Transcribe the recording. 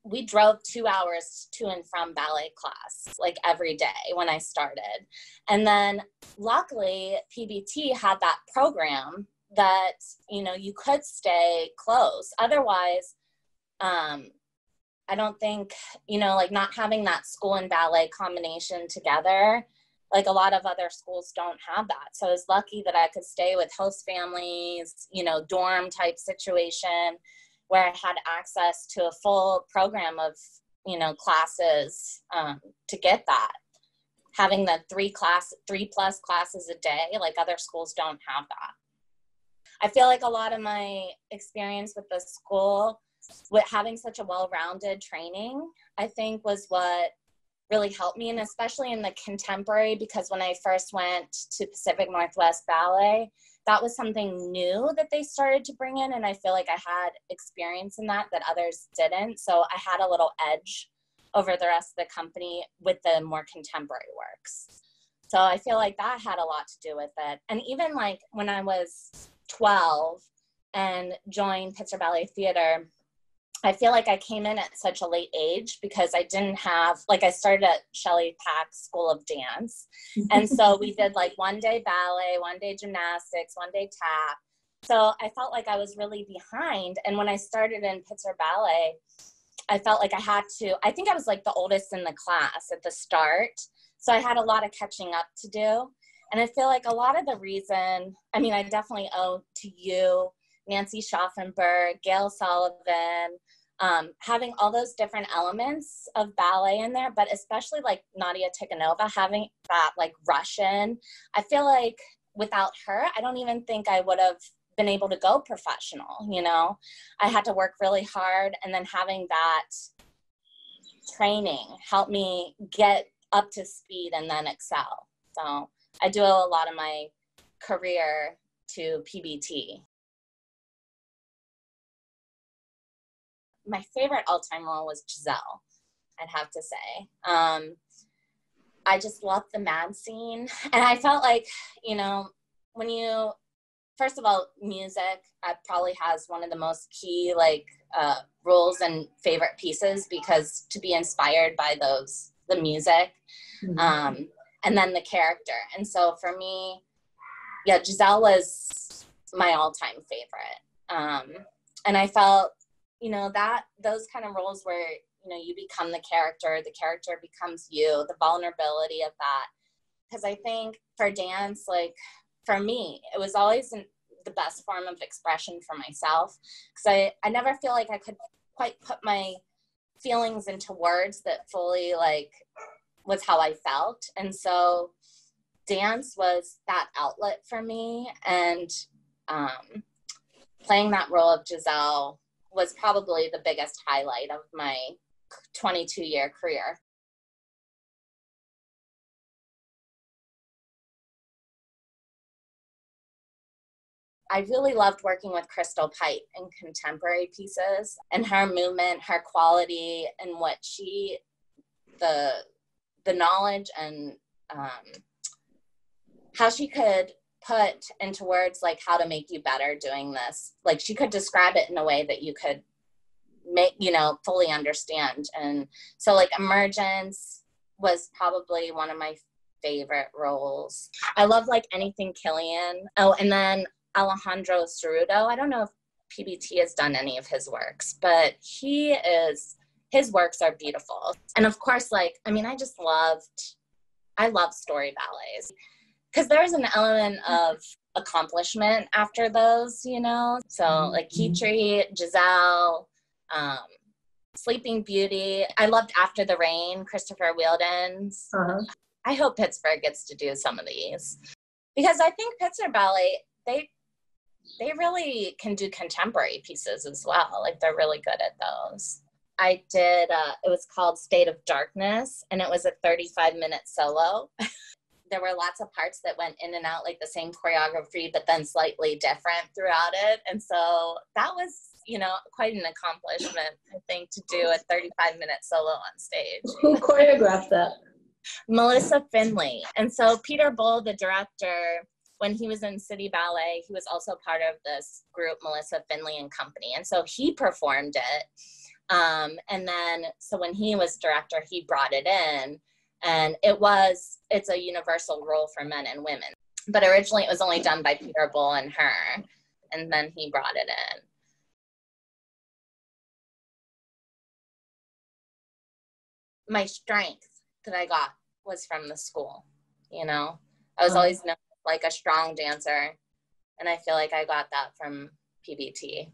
we drove 2 hours to and from ballet class, like every day when I started. And then luckily PBT had that program that, you know, you could stay close. Otherwise, I don't think, you know, like not having that school and ballet combination together, like a lot of other schools don't have that. So I was lucky that I could stay with host families, you know, dorm type situation where I had access to a full program of, you know, classes to get that. Having the 3+ classes a day, like other schools don't have that. I feel like a lot of my experience with the school, with having such a well-rounded training, I think was what really helped me, and especially in the contemporary, because when I first went to Pacific Northwest Ballet, that was something new that they started to bring in, and I feel like I had experience in that others didn't, so I had a little edge over the rest of the company with the more contemporary works. So I feel like that had a lot to do with it. And even like when I was 12 and joined Pittsburgh Ballet Theatre, I feel like I came in at such a late age because I didn't have, like I started at Shelley Pack's School of Dance. And so we did like 1 day ballet, 1 day gymnastics, 1 day tap. So I felt like I was really behind. And when I started in Pittsburgh Ballet, I felt like I had to, I think I was like the oldest in the class at the start. So I had a lot of catching up to do. And I feel like a lot of the reason, I mean, I definitely owe to you, Nancy Schaffenberg, Gail Sullivan, having all those different elements of ballet in there, but especially like Nadia Tikhonova, having that like Russian. I feel like without her, I don't even think I would have been able to go professional, you know? I had to work really hard, and then having that training helped me get up to speed and then excel. So I do owe a lot of my career to PBT. My favorite all-time role was Giselle, I'd have to say. I just loved the mad scene. And I felt like, you know, when you, first of all, music probably has one of the most key, like, roles and favorite pieces, because to be inspired by the music, and then the character. And so for me, yeah, Giselle was my all-time favorite. And I felt, you know, that those kind of roles where, you know, you become the character becomes you, the vulnerability of that. Because I think for dance, like for me, it was always the best form of expression for myself. Because I never feel like I could quite put my feelings into words that fully like was how I felt. And so dance was that outlet for me. And playing that role of Giselle was probably the biggest highlight of my 22-year career. I really loved working with Crystal Pipe in contemporary pieces, and her movement, her quality, and what the knowledge and how she could put into words like how to make you better doing this. Like she could describe it in a way that you could make, you know, fully understand. And so like Emergence was probably one of my favorite roles. I love like anything Killian. Oh, and then Alejandro Cerudo. I don't know if PBT has done any of his works, but his works are beautiful. And of course, like, I mean, I love story ballets, because there's an element of accomplishment after those, you know? So like Kitri, Giselle, Sleeping Beauty. I loved After the Rain, Christopher Wheeldon's. I hope Pittsburgh gets to do some of these, because I think Pittsburgh Ballet, they really can do contemporary pieces as well. Like they're really good at those. I did, it was called State of Darkness, and it was a 35-minute solo. There were lots of parts that went in and out, like the same choreography, but then slightly different throughout it. And so that was, you know, quite an accomplishment, I think, to do a 35-minute solo on stage. Who choreographed that? Melissa Finley. And so Peter Bull, the director, when he was in City Ballet, he was also part of this group, Melissa Finley and Company. And so he performed it. And then, so when he was director, he brought it in, and it's a universal role for men and women. But originally it was only done by Peter Bull and her, and then he brought it in. My strength that I got was from the school, you know? I was always known like a strong dancer, and I feel like I got that from PBT.